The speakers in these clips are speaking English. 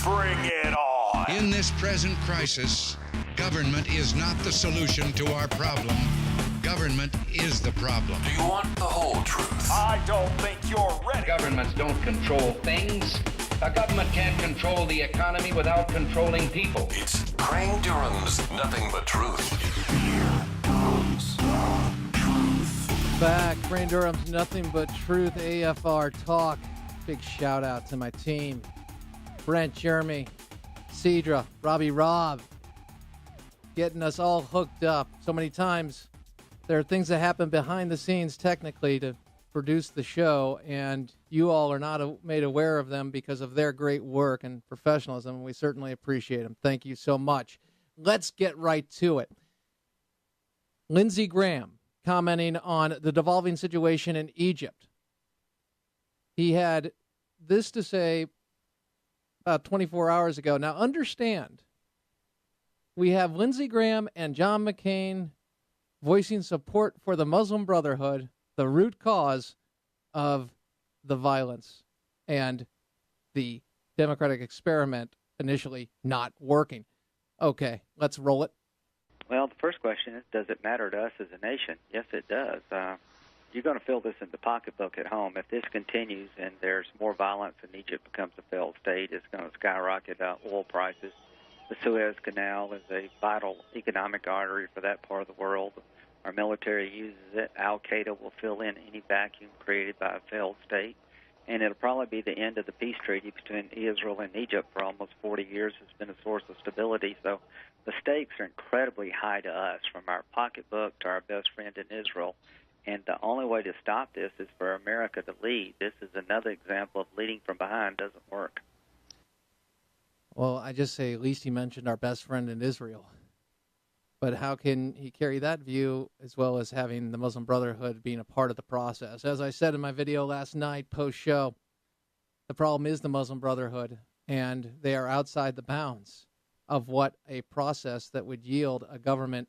Bring it on. In this present crisis, government is not the solution to our problem. Government is the problem. Do you want the whole truth? I don't think you're ready. Governments don't control things. A government can't control the economy without controlling people. It's Crane Durham's Nothing But Truth. Here comes truth. Back, Crane Durham's Nothing But Truth, AFR Talk. Big shout out to my team. Brent, Jeremy, Cedra, Robbie Rob. Getting us all hooked up. So many times there are things that happen behind the scenes technically to produce the show, and you all are not made aware of them because of their great work and professionalism. We certainly appreciate them. Thank you so much. Let's get right to it. Lindsey Graham commenting on the devolving situation in Egypt. He had this to say about 24 hours ago. Now, understand, we have Lindsey Graham and John McCain voicing support for the Muslim Brotherhood, the root cause of the violence and the democratic experiment initially not working. Okay, let's roll it. Well, the first question is, does it matter to us as a nation? Yes, it does. You're going to fill this in the pocketbook at home. If this continues and there's more violence and Egypt becomes a failed state, it's going to skyrocket oil prices. The Suez Canal is a vital economic artery for that part of the world. Our military uses it. Al-Qaeda will fill in any vacuum created by a failed state. And it'll probably be the end of the peace treaty between Israel and Egypt for almost 40 years. It's been a source of stability. So the stakes are incredibly high to us, from our pocketbook to our best friend in Israel. And the only way to stop this is for America to lead. This is another example of leading from behind doesn't work. Well, I just say at least he mentioned our best friend in Israel. But how can he carry that view as well as having the Muslim Brotherhood being a part of the process? As I said in my video last night, post-show, the problem is the Muslim Brotherhood, and they are outside the bounds of what a process that would yield a government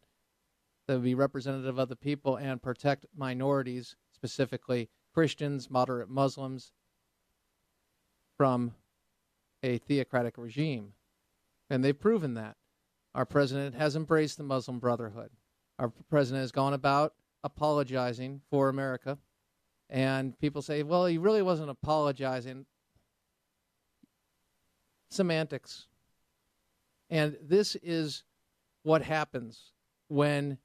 that would be representative of the people and protect minorities, specifically Christians, moderate Muslims, from a theocratic regime. And they've proven that. Our president has embraced the Muslim Brotherhood. Our president has gone about apologizing for America. And people say, well, he really wasn't apologizing. Semantics. And this is what happens when,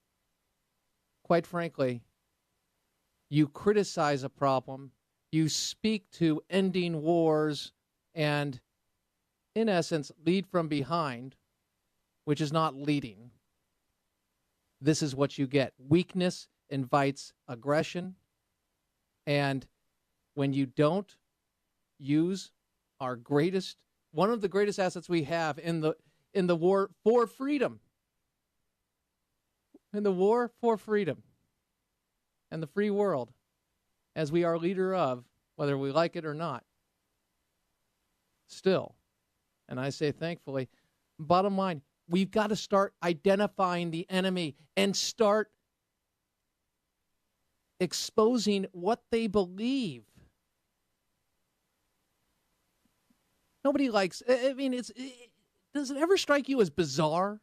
quite frankly, you criticize a problem, you speak to ending wars, and, in essence, lead from behind, which is not leading. This is what you get. Weakness invites aggression, and when you don't use our greatest, one of the greatest assets we have in the war for freedom, in the war for freedom and the free world, as we are leader of, whether we like it or not, still, and I say thankfully, bottom line, we've got to start identifying the enemy and start exposing what they believe. Nobody likes, I mean, does it ever strike you as bizarre?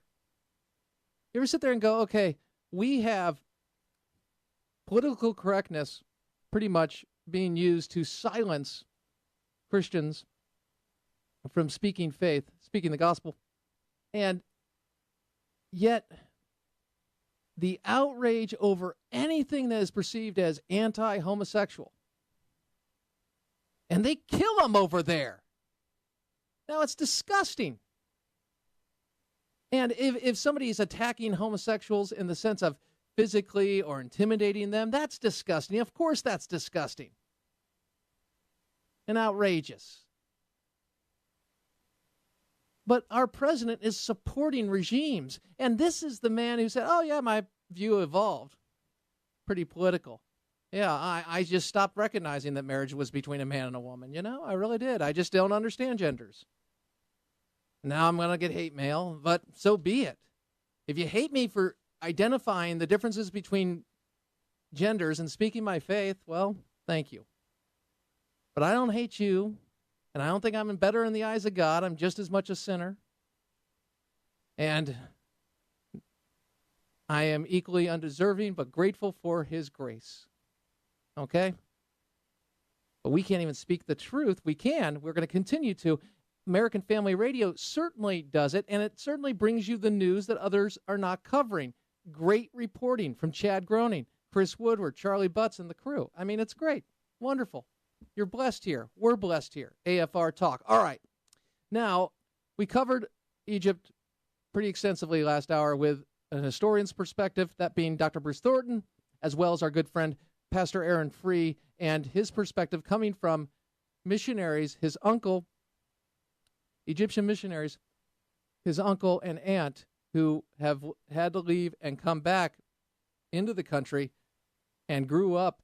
You ever sit there and go, okay, we have political correctness pretty much being used to silence Christians from speaking faith, speaking the gospel, and yet the outrage over anything that is perceived as anti-homosexual, and they kill them over there. Now, it's disgusting. And if somebody is attacking homosexuals in the sense of physically or intimidating them, that's disgusting. Of course that's disgusting and outrageous. But our president is supporting regimes. And this is the man who said, oh, yeah, my view evolved. Pretty political. Yeah, I just stopped recognizing that marriage was between a man and a woman. You know, I really did. I just don't understand genders. Now I'm going to get hate mail, but so be it. If you hate me for identifying the differences between genders and speaking my faith, well, thank you. But I don't hate you, And I don't think I'm better in the eyes of God. I'm just as much a sinner. And I am equally undeserving, but grateful for his grace. Okay? But we can't even speak the truth. We're going to continue to. American Family Radio certainly does it, and it certainly brings you the news that others are not covering. Great reporting from Chad Groening, Chris Woodward, Charlie Butts, and the crew. I mean, it's great. Wonderful. You're blessed here. We're blessed here. AFR Talk. All right. Now, we covered Egypt pretty extensively last hour with an historian's perspective, that being Dr. Bruce Thornton, as well as our good friend Pastor Aaron Free, and his perspective coming from missionaries, his uncle, Egyptian missionaries, his uncle and aunt, who have had to leave and come back into the country and grew up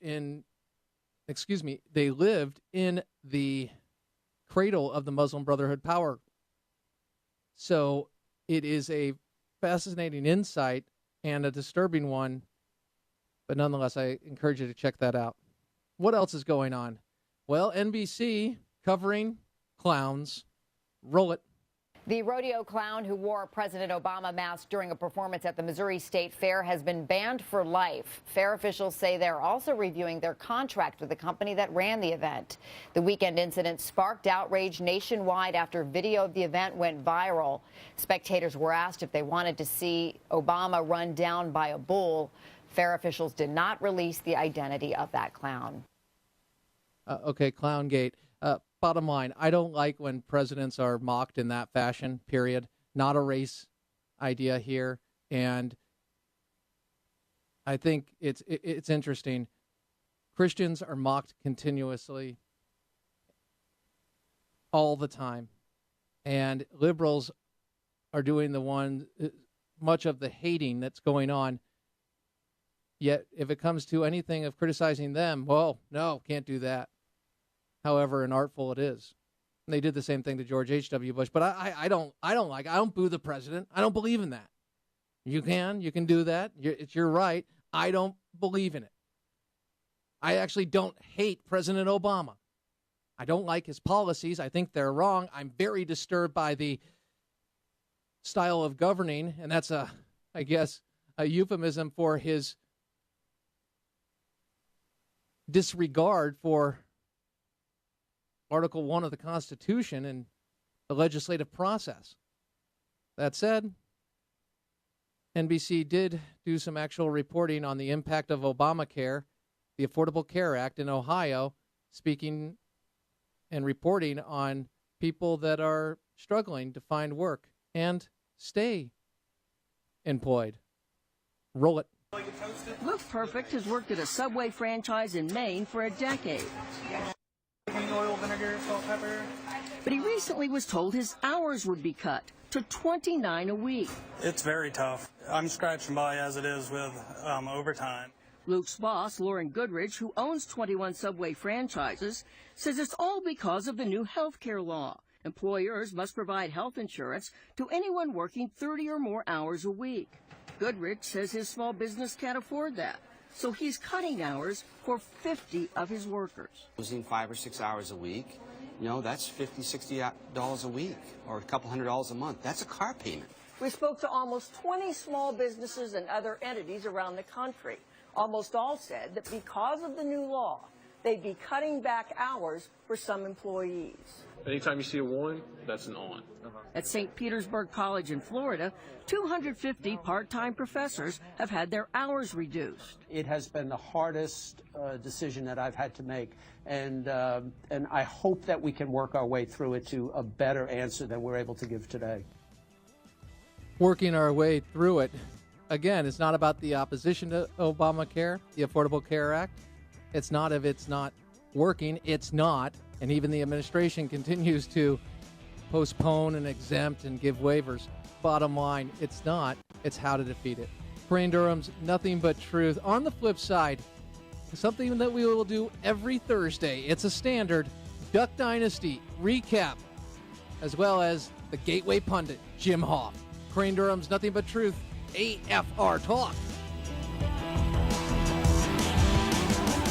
they lived in the cradle of the Muslim Brotherhood power. So it is a fascinating insight and a disturbing one, but nonetheless, I encourage you to check that out. What else is going on? Well, NBC covering clowns. Roll it. The rodeo clown who wore a President Obama mask during a performance at the Missouri State Fair has been banned for life. Fair officials say they're also reviewing their contract with the company that ran the event. The weekend incident sparked outrage nationwide after video of the event went viral. Spectators were asked if they wanted to see Obama run down by a bull. Fair officials did not release the identity of that clown. Okay, Clowngate. Bottom line, I don't like when presidents are mocked in that fashion, period. Not a race idea here. And I think it's interesting. Christians are mocked continuously all the time. And liberals are doing much of the hating that's going on. Yet, if it comes to anything of criticizing them, well, no, can't do that. However inartful it is. And they did the same thing to George H.W. Bush. But I don't boo the president. I don't believe in that. You can do that. It's your right. I don't believe in it. I actually don't hate President Obama. I don't like his policies. I think they're wrong. I'm very disturbed by the style of governing, and that's a euphemism for his disregard for Article 1 of the Constitution and the legislative process. That said, NBC did do some actual reporting on the impact of Obamacare, the Affordable Care Act in Ohio, speaking and reporting on people that are struggling to find work and stay employed. Roll it. Luke Perfect has worked at a Subway franchise in Maine for a decade. Oil, vinegar, salt, pepper. But he recently was told his hours would be cut to 29 a week. It's very tough. I'm scratching by as it is with overtime. Luke's boss, Lauren Goodrich, who owns 21 Subway franchises, says it's all because of the new health care law. Employers must provide health insurance to anyone working 30 or more hours a week. Goodrich says his small business can't afford that, so he's cutting hours for 50 of his workers. Losing 5 or 6 hours a week, that's $50, $60 a week, or a couple $100 a month. That's a car payment. We spoke to almost 20 small businesses and other entities around the country. Almost all said that because of the new law, they'd be cutting back hours for some employees. Anytime you see a one, that's an on. At St. Petersburg College in Florida, 250 part-time professors have had their hours reduced. It has been the hardest decision that I've had to make, and I hope that we can work our way through it to a better answer than we're able to give today. Working our way through it. Again, it's not about the opposition to Obamacare, the Affordable Care Act. It's not if it's not working. It's not. And even the administration continues to postpone and exempt and give waivers. Bottom line, it's not. It's how to defeat it. Crane Durham's Nothing But Truth. On the flip side, something that we will do every Thursday. It's a standard Duck Dynasty recap, as well as the Gateway Pundit, Jim Hoff. Crane Durham's Nothing But Truth, AFR Talk.